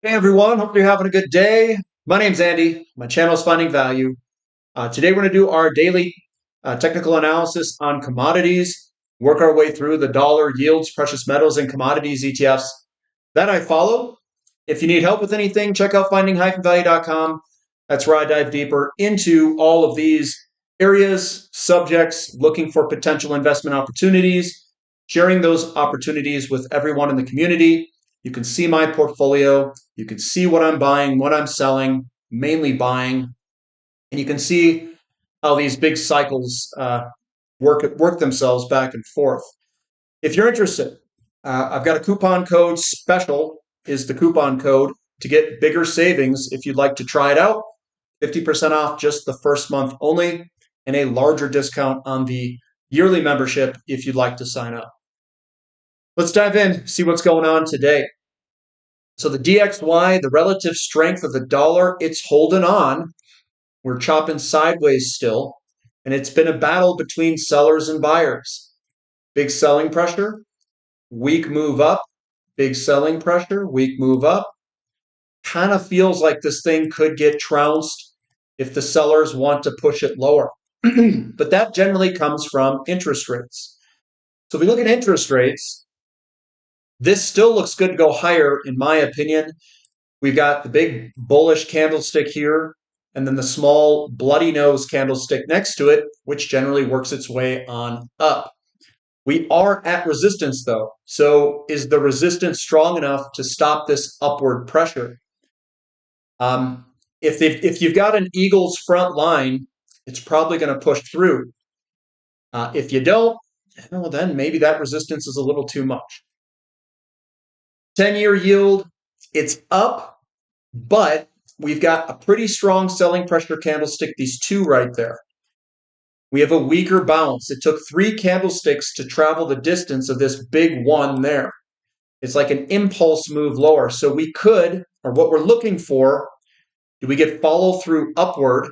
Hey everyone, hope you're having a good day. My name's Andy. My channel is Finding Value. Today we're going to do our daily technical analysis on commodities, work our way through the dollar yields, precious metals, and commodities ETFs that I follow. If you need help with anything, check out finding-value.com. That's where I dive deeper into all of these areas, subjects, looking for potential investment opportunities, sharing those opportunities with everyone in the community. You can see my portfolio. You can see what I'm buying, what I'm selling, mainly buying. And you can see how these big cycles work themselves back and forth. If you're interested, I've got a coupon code. Special is the coupon code to get bigger savings if you'd like to try it out. 50% off just the first month only, and a larger discount on the yearly membership if you'd like to sign up. Let's dive in, see what's going on today. So the DXY, the relative strength of the dollar, it's holding on. We're chopping sideways still, and it's been a battle between sellers and buyers. Big selling pressure, weak move up, big selling pressure, weak move up. Kind of feels like this thing could get trounced if the sellers want to push it lower. But that generally comes from interest rates. So if we look at interest rates, this still looks good to go higher, in my opinion. We've got the big bullish candlestick here, and then the small bloody nose candlestick next to it, which generally works its way on up. We are at resistance though. So is the resistance strong enough to stop this upward pressure? If you've got an eagle's front line, it's probably going to push through. If you don't, well, then maybe that resistance is a little too much. 10-year yield, it's up, but we've got a pretty strong selling pressure candlestick, these two right there. We have a weaker bounce. It took 3 candlesticks to travel the distance of this big one there. It's like an impulse move lower. So we could, or what we're looking for, do we get follow through upward,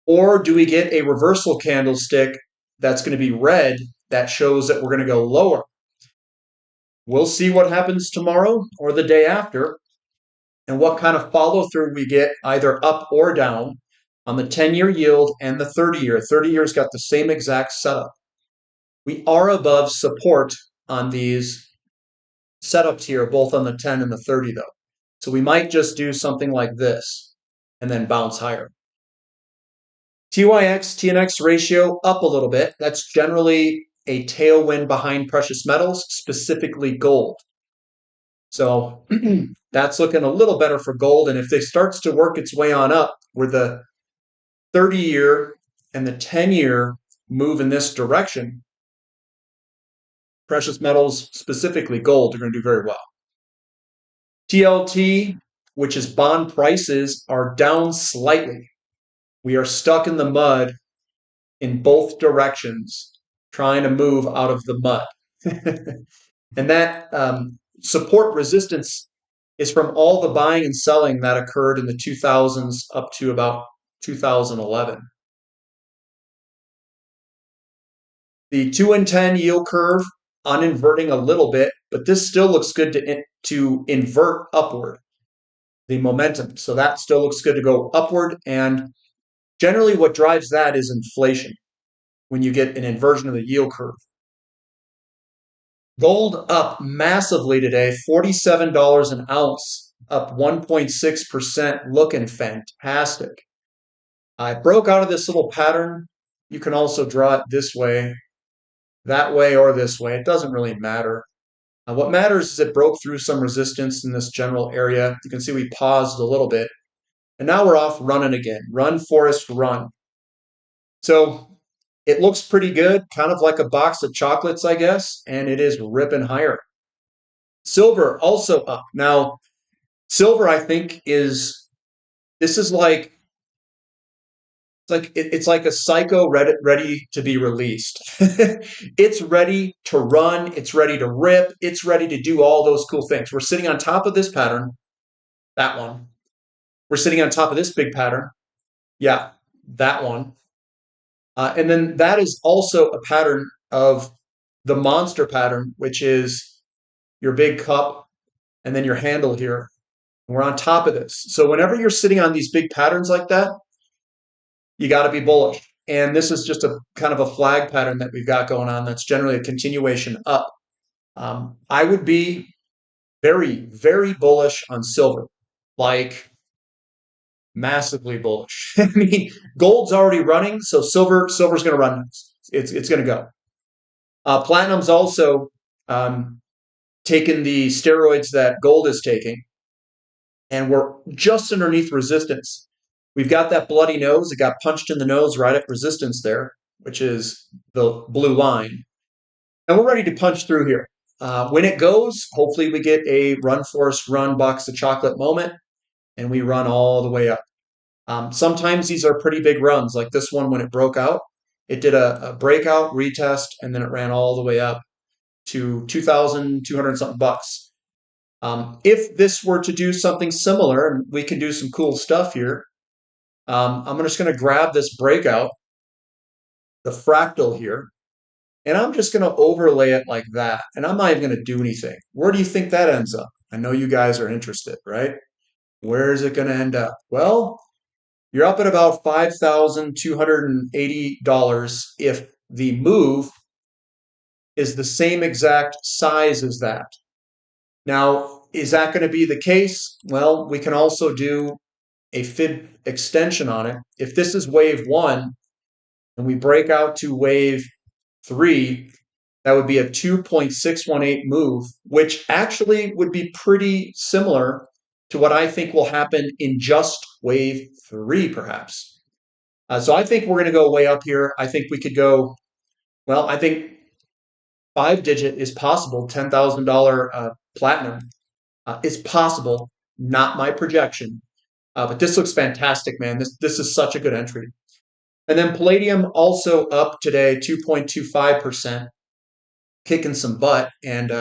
or do we get a reversal candlestick that's going to be red that shows that we're going to go lower? We'll see what happens tomorrow or the day after and what kind of follow through we get either up or down on the 10-year yield and the 30-year. 30-year's got the same exact setup. We are above support on these setups here, both on the 10 and the 30 though. So we might just do something like this and then bounce higher. TYX, TNX ratio up a little bit. That's generally a tailwind behind precious metals, specifically gold. So that's looking a little better for gold. And if it starts to work its way on up, where the 30-year and the 10-year move in this direction, precious metals, specifically gold, are going to do very well. TLT, which is bond prices, are down slightly. We are stuck in the mud in both directions, trying to move out of the mud. And that support resistance is from all the buying and selling that occurred in the 2000s up to about 2011. The 2 and 10 yield curve uninverting a little bit, but this still looks good to invert upward, the momentum. So that still looks good to go upward. And generally what drives that is inflation when you get an inversion of the yield curve. Gold up massively today, $47 an ounce, up 1.6%, looking fantastic. I broke out of this little pattern. You can also draw it this way, that way, or this way. It doesn't really matter. What matters is it broke through some resistance in this general area. You can see we paused a little bit. And now we're off running again. Run, Forrest, run. So it looks pretty good, kind of like a box of chocolates, I guess, and it is ripping higher. Silver also up. Now, silver, I think, this is like, it's like a psycho ready to be released. It's ready to run. It's ready to rip. It's ready to do all those cool things. We're sitting on top of this pattern, that one. We're sitting on top of this big pattern. Yeah, that one. And then that is also a pattern of the monster pattern, which is your big cup and then your handle here. We're on top of this. So whenever you're sitting on these big patterns like that, you got to be bullish. And this is just a kind of a flag pattern that we've got going on. That's generally a continuation up. I would be very, very bullish on silver, like massively bullish. I mean, gold's already running, so silver's going to run. It's going to go. Platinum's also taken the steroids that gold is taking, and we're just underneath resistance. We've got that bloody nose. It got punched in the nose right at resistance there, which is the blue line. And we're ready to punch through here. When it goes, hopefully we get a run, Forrest, run box of chocolate moment, and we run all the way up. Sometimes these are pretty big runs, like this one when it broke out. It did a breakout, retest, and then it ran all the way up to 2,200 something bucks. If this were to do something similar, and we can do some cool stuff here, I'm just going to grab this breakout, the fractal here, and I'm just going to overlay it like that. And I'm not even going to do anything. Where do you think that ends up? I know you guys are interested, right? Where is it going to end up? Well, you're up at about $5,280 if the move is the same exact size as that. Now, is that going to be the case? Well, we can also do a fib extension on it. If this is wave 1 and we break out to wave 3, that would be a 2.618 move, which actually would be pretty similar to what I think will happen in just wave 3, perhaps. So I think we're going to go way up here. I think we could go, well, I think 5-digit is possible, $10,000 platinum is possible, not my projection. But this looks fantastic, man. This is such a good entry. And then palladium also up today, 2.25%, kicking some butt. And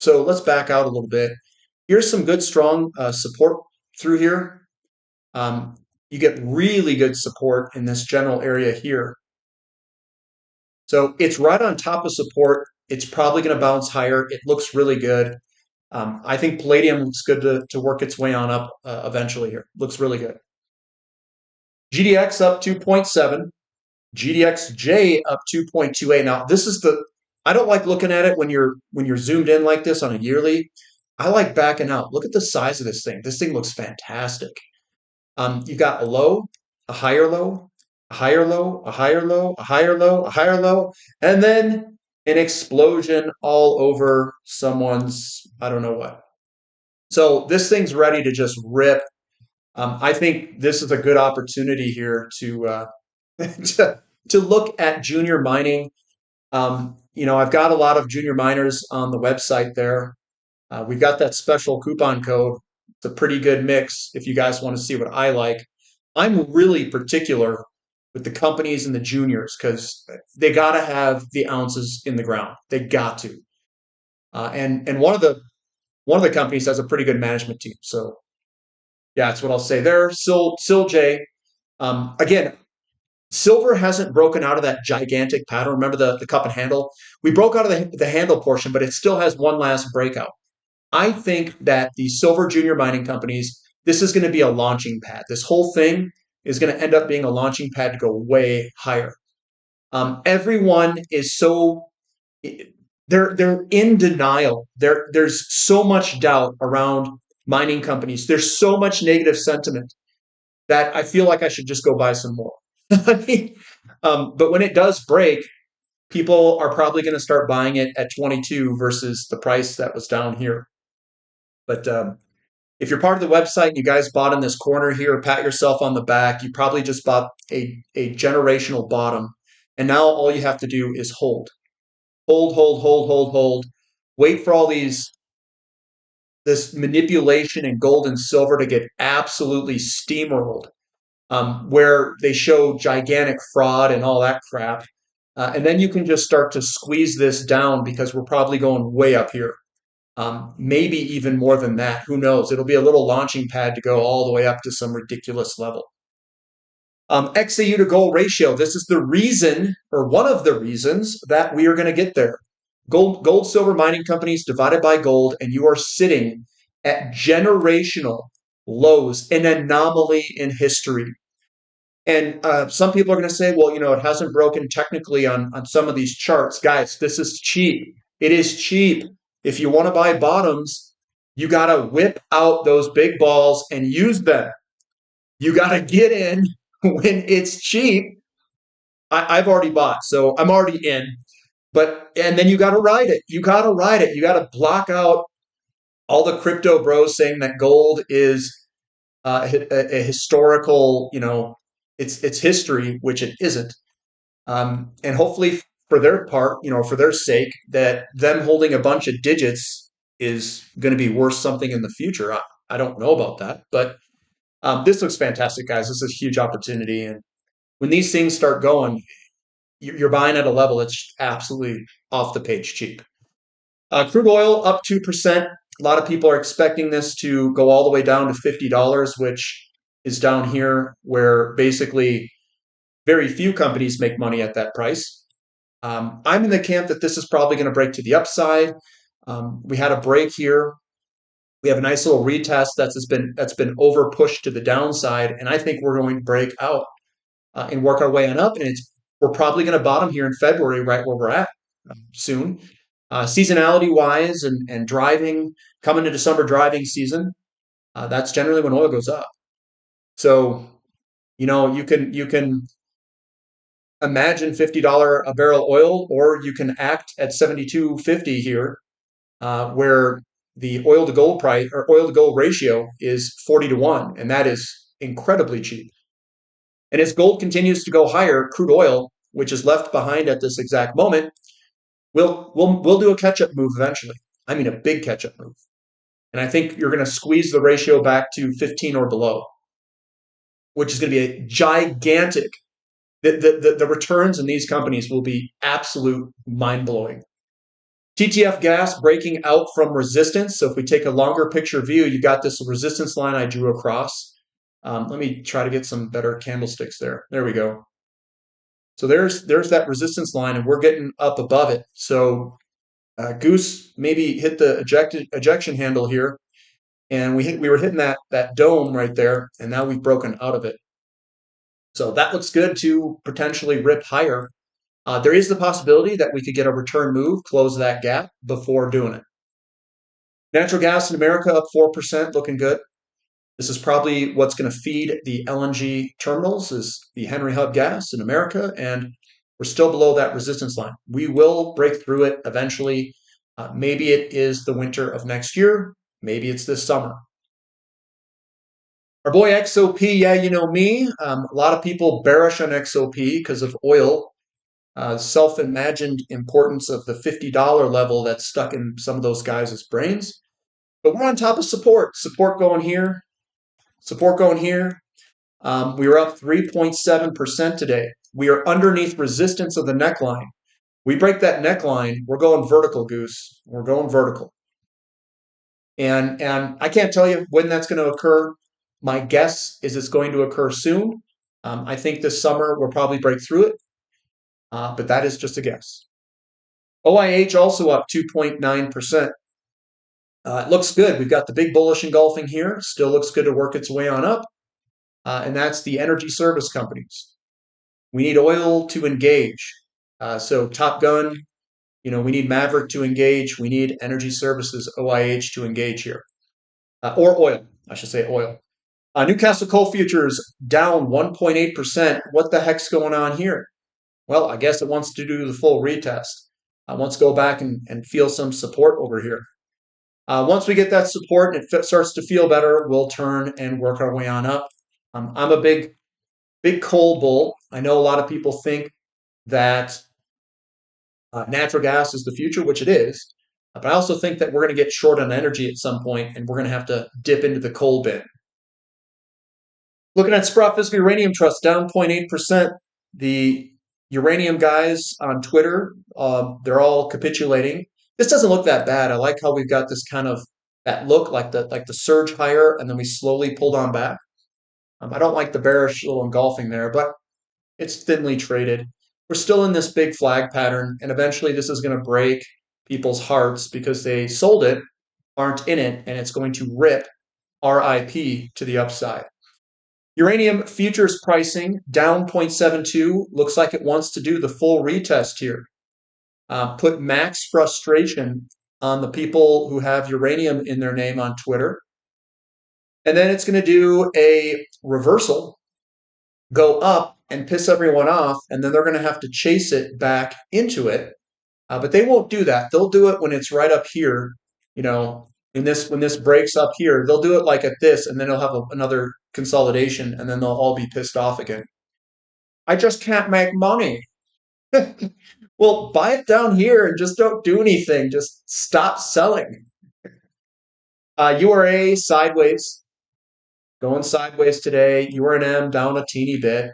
so let's back out a little bit. Here's some good, strong support through here. You get really good support in this general area here. So it's right on top of support. It's probably going to bounce higher. It looks really good. I think palladium looks good to work its way on up eventually here. Looks really good. GDX up 2.7. GDXJ up 2.28. Now, this is I don't like looking at it when you're zoomed in like this on a yearly. I like backing out. Look at the size of this thing. This thing looks fantastic. You've got a low, a higher low, a higher low, a higher low, a higher low, a higher low, and then an explosion all over someone's, I don't know what. So this thing's ready to just rip. I think this is a good opportunity here to to look at junior mining. I've got a lot of junior miners on the website there. We've got that special coupon code. It's a pretty good mix if you guys want to see what I like. I'm really particular with the companies and the juniors because they got to have the ounces in the ground. They got to. And one of the companies has a pretty good management team. So yeah, that's what I'll say there. SILJ. Again, silver hasn't broken out of that gigantic pattern. Remember the cup and handle? We broke out of the handle portion, but it still has one last breakout. I think that the silver junior mining companies, this is going to be a launching pad. This whole thing is going to end up being a launching pad to go way higher. Everyone is so they're in denial. There's so much doubt around mining companies. There's so much negative sentiment that I feel like I should just go buy some more. I mean, but when it does break, people are probably going to start buying it at 22 versus the price that was down here. But if you're part of the website and you guys bought in this corner here, pat yourself on the back. You probably just bought a generational bottom. And now all you have to do is hold. Hold, hold, hold, hold, hold. Wait for all this manipulation in gold and silver to get absolutely steamrolled, where they show gigantic fraud and all that crap. And then you can just start to squeeze this down because we're probably going way up here. Maybe even more than that. Who knows? It'll be a little launching pad to go all the way up to some ridiculous level. XAU to gold ratio. This is the reason, or one of the reasons, that we are going to get there. Gold, silver mining companies divided by gold, and you are sitting at generational lows, an anomaly in history. And some people are going to say, well, it hasn't broken technically on some of these charts. Guys, this is cheap. It is cheap. If you want to buy bottoms, you got to whip out those big balls and use them. You got to get in when it's cheap. I've already bought, so I'm already in. And then you got to ride it. You got to ride it. You got to block out all the crypto bros saying that gold is a historical, it's history, which it isn't. And hopefully for their part, for their sake, that them holding a bunch of digits is going to be worth something in the future. I don't know about that, but this looks fantastic, guys. This is a huge opportunity. And when these things start going, you're buying at a level that's absolutely off the page cheap. Crude oil up 2%. A lot of people are expecting this to go all the way down to $50, which is down here where basically very few companies make money at that price. I'm in the camp that this is probably going to break to the upside. We had a break here. We have a nice little retest that's been over pushed to the downside, and I think we're going to break out and work our way on up. And we're probably going to bottom here in February, right where we're at soon. Seasonality wise and driving, coming into summer driving season, that's generally when oil goes up. So, you can imagine $50 a barrel oil, or you can act at 72.50 here, where the oil to gold price or oil to gold ratio is 40-1, and that is incredibly cheap. And as gold continues to go higher, crude oil, which is left behind at this exact moment, we'll do a catch-up move eventually. I mean, a big catch-up move. And I think you're going to squeeze the ratio back to 15 or below, which is going to be a gigantic. The returns in these companies will be absolute mind-blowing. TTF gas breaking out from resistance. So if we take a longer picture view, you got this resistance line I drew across. Let me try to get some better candlesticks there. There we go. So there's that resistance line, and we're getting up above it. So Goose maybe hit the ejection handle here, and we were hitting that dome right there, and now we've broken out of it. So that looks good to potentially rip higher. There is the possibility that we could get a return move, close that gap before doing it. Natural gas in America up 4%, looking good. This is probably what's going to feed the LNG terminals, is the Henry Hub gas in America, and we're still below that resistance line. We will break through it eventually. Maybe it is the winter of next year. Maybe it's this summer. Our boy XOP, yeah, you know me. A lot of people bearish on XOP because of oil. Self-imagined importance of the $50 level that's stuck in some of those guys' brains. But we're on top of support. Support going here. Support going here. We were up 3.7% today. We are underneath resistance of the neckline. We break that neckline, we're going vertical, Goose. We're going vertical. And I can't tell you when that's going to occur. My guess is it's going to occur soon. I think this summer we'll probably break through it. But that is just a guess. OIH also up 2.9%. It looks good. We've got the big bullish engulfing here. Still looks good to work its way on up. And that's the energy service companies. We need oil to engage. So Top Gun, we need Maverick to engage. We need energy services, OIH, to engage here. Or oil, I should say oil. Newcastle Coal Futures down 1.8%. What the heck's going on here? Well, I guess it wants to do the full retest. It wants to go back and feel some support over here. Once we get that support and it starts to feel better, we'll turn and work our way on up. I'm a big coal bull. I know a lot of people think that natural gas is the future, which it is. But I also think that we're going to get short on energy at some point, and we're going to have to dip into the coal bin. Looking at Sprott Physical Uranium Trust, down 0.8%. The uranium guys on Twitter, they're all capitulating. This doesn't look that bad. I like how we've got this kind of that look like the surge higher, and then we slowly pulled on back. I don't like the bearish little engulfing there, but it's thinly traded. We're still in this big flag pattern, and eventually this is going to break people's hearts because they sold it aren't in it, and it's going to rip RIP to the upside. Uranium futures pricing down 0.72. Looks like it wants to do the full retest here. Put max frustration on the people who have uranium in their name on Twitter. And then it's going to do a reversal, go up and piss everyone off, and then they're going to have to chase it back into it. But they won't do that. They'll do it when it's right up here, you know, when this breaks up here. They'll do it like at this, and then they'll have another consolidation, and then they'll all be pissed off again. I just can't make money. Well, buy it down here and just don't do anything. Just stop selling. URA sideways, going sideways today. URNM down a teeny bit.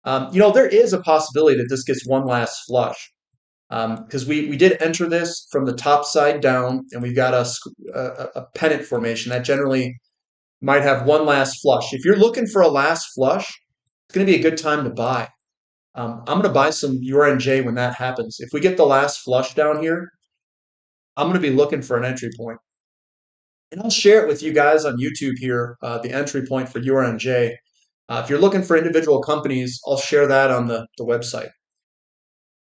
There is a possibility that this gets one last flush because we did enter this from the top side down, and we've got a pennant formation that generally might have one last flush. If you're looking for a last flush, it's going to be a good time to buy. I'm going to buy some URNJ when that happens. If we get the last flush down here, I'm going to be looking for an entry point. And I'll share it with you guys on YouTube here, the entry point for URNJ. If you're looking for individual companies, I'll share that on the website.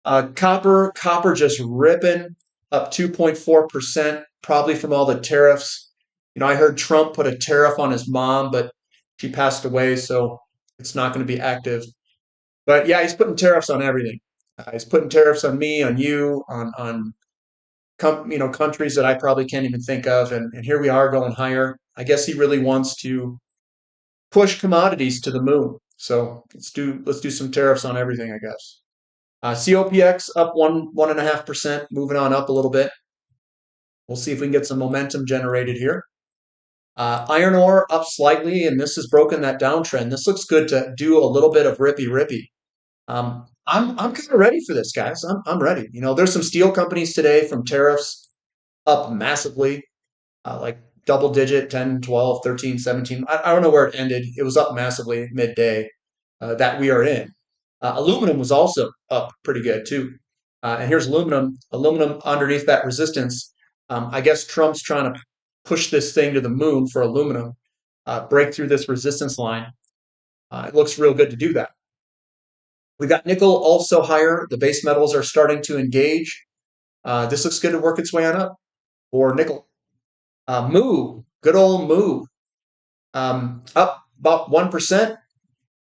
Copper just ripping up 2.4%, probably from all the tariffs. I heard Trump put a tariff on his mom, but she passed away, so it's not going to be active. But yeah, he's putting tariffs on everything. He's putting tariffs on me, on you, on countries that I probably can't even think of. And here we are going higher. I guess he really wants to push commodities to the moon. So let's do some tariffs on everything, I guess. COPX up 1.5%, moving on up a little bit. We'll see if we can get some momentum generated here. Iron ore up slightly, and this has broken that downtrend. This looks good to do a little bit of rippy. I'm kind of ready for this, guys. I'm ready. There's some steel companies today from tariffs up massively, like double digit, 10, 12, 13, 17. I don't know where it ended. It was up massively midday that we are in. Aluminum was also up pretty good too. And here's aluminum underneath that resistance. I guess Trump's trying to push this thing to the moon for aluminum, break through this resistance line. It looks real good to do that. We've got nickel also higher. The base metals are starting to engage. This looks good to work its way on up for nickel. Moo, good old moo, up about 1%.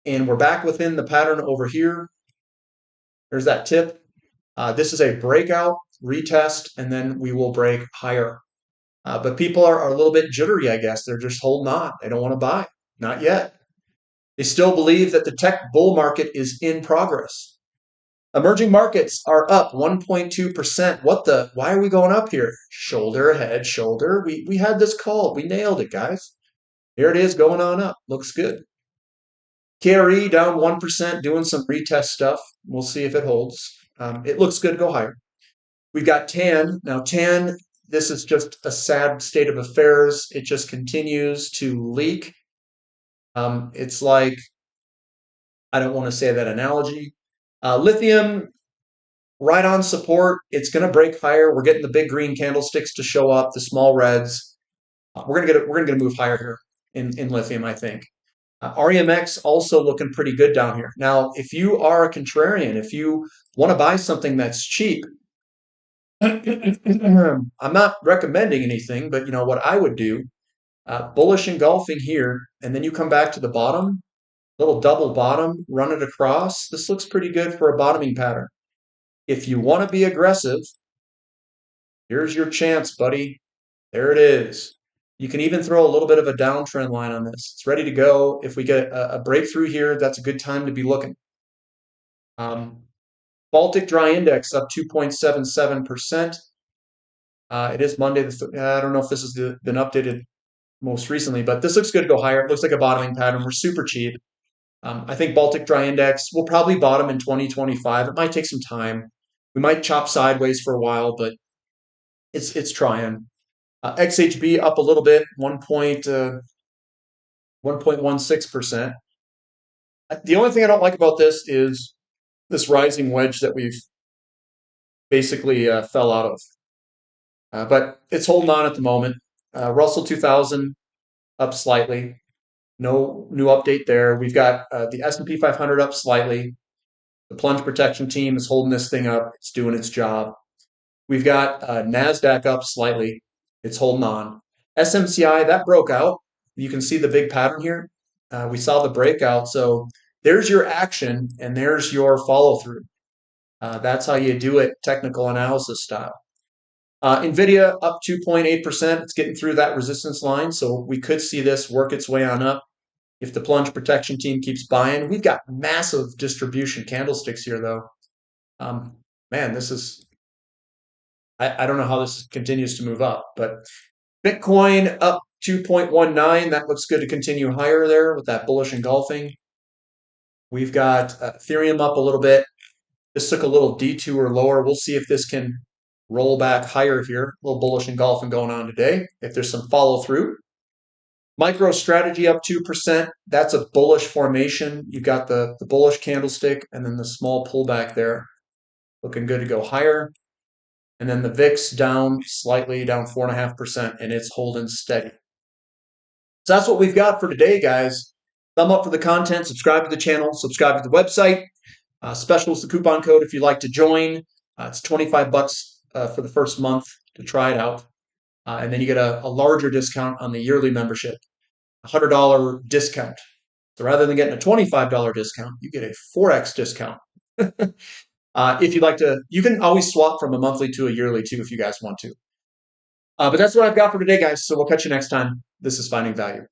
And we're back within the pattern over here. There's that tip. This is a breakout, retest, and then we will break higher. But people are a little bit jittery, I guess. They're just holding on. They don't want to buy. Not yet. They still believe that the tech bull market is in progress. Emerging markets are up 1.2%. Why are we going up here? Shoulder, head, shoulder. We had this called. We nailed it, guys. Here it is going on up. Looks good. KRE down 1%, doing some retest stuff. We'll see if it holds. It looks good. Go higher. We've got TAN. Now, TAN, this is just a sad state of affairs. It just continues to leak. It's like, I don't want to say that analogy. Lithium, right on support. It's going to break higher. We're getting the big green candlesticks to show up, the small reds. We're going to move higher here in lithium, I think. REMX also looking pretty good down here. Now, if you are a contrarian, if you want to buy something that's cheap, I'm not recommending anything, but what I would do, bullish engulfing here, and then you come back to the bottom, little double bottom, run it across. This looks pretty good for a bottoming pattern. If you want to be aggressive, here's your chance, buddy. There it is. You can even throw a little bit of a downtrend line on this. It's ready to go. If we get a breakthrough here, that's a good time to be looking. Baltic Dry Index up 2.77%. It is Monday. I don't know if this has been updated most recently, but this looks good to go higher. It looks like a bottoming pattern. We're super cheap. I think Baltic Dry Index will probably bottom in 2025. It might take some time. We might chop sideways for a while, but it's trying. XHB up a little bit, 1.16%. The only thing I don't like about this is this rising wedge that we've basically fell out of. But it's holding on at the moment. Russell 2000 up slightly. No new update there. We've got the S&P 500 up slightly. The plunge protection team is holding this thing up. It's doing its job. We've got NASDAQ up slightly. It's holding on. SMCI, that broke out. You can see the big pattern here. We saw the breakout. So there's your action and there's your follow through. That's how you do it, technical analysis style. NVIDIA up 2.8%. It's getting through that resistance line. So we could see this work its way on up if the plunge protection team keeps buying. We've got massive distribution candlesticks here, though. Man, this is, I don't know how this continues to move up, but Bitcoin up 2.19. That looks good to continue higher there with that bullish engulfing. We've got Ethereum up a little bit. This took a little detour lower. We'll see if this can roll back higher here. A little bullish engulfing going on today. If there's some follow through. MicroStrategy up 2%. That's a bullish formation. You've got the bullish candlestick and then the small pullback there. Looking good to go higher. And then the VIX down slightly, down 4.5%, and it's holding steady. So that's what we've got for today, guys. Thumb up for the content, subscribe to the channel, subscribe to the website. Special is the coupon code if you'd like to join. It's 25 bucks for the first month to try it out. And then you get a larger discount on the yearly membership, a $100 discount. So rather than getting a $25 discount, you get a 4x discount. If you'd like to, you can always swap from a monthly to a yearly too if you guys want to. But that's what I've got for today, guys. So we'll catch you next time. This is Finding Value.